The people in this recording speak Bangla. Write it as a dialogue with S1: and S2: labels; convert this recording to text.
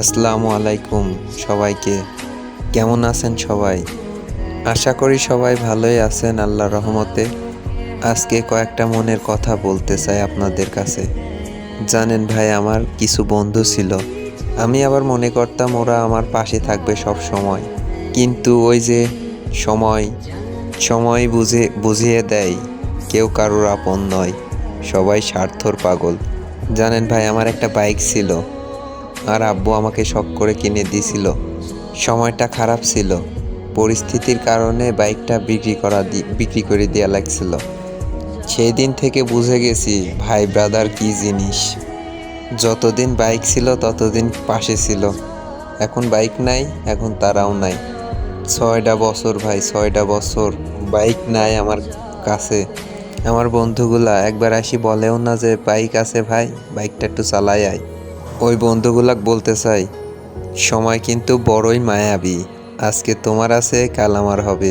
S1: আসসালামু আলাইকুম সবাইকে। কেমন আছেন সবাই? আশা করি সবাই ভালোই আছেন আল্লাহর রহমতে। আজকে কয়েকটা মনের কথা বলতে চাই আপনাদের কাছে। জানেন ভাই, আমার কিছু বন্ধু ছিল। আমি আবার মনে করতাম ওরা আমার পাশে থাকবে সব সময়। কিন্তু ওই যে সময় সময় বুঝিয়ে দেয় কেউ কারোর আপন নয়, সবাই স্বার্থর পাগল। জানেন ভাই, আমার একটা বাইক ছিল আর আব্বু আমাকে শখ করে কিনে দিছিল। সময়টা খারাপ ছিল, পরিস্থিতির কারণে বাইকটা বিক্রি করে দেওয়া লাগছিল। সেই দিন থেকে বুঝে গেছি ভাই ব্রাদার কি জিনিস। যতদিন বাইক ছিল ততদিন পাশে ছিল, এখন বাইক নাই, এখন তারাও নাই। 6টা বছর ভাই, 6টা বছর বাইক নাই আমার কাছে। আমার বন্ধুগুলা একবার আসি বলেও না যে বাইক আছে ভাই, বাইকটা একটু চালাই আয়। ওই বন্ধুগুলাক বলতে চাই, সময় কিন্তু বড়ই মায়াবী। আজকে তোমার আছে, কাল আমার হবে।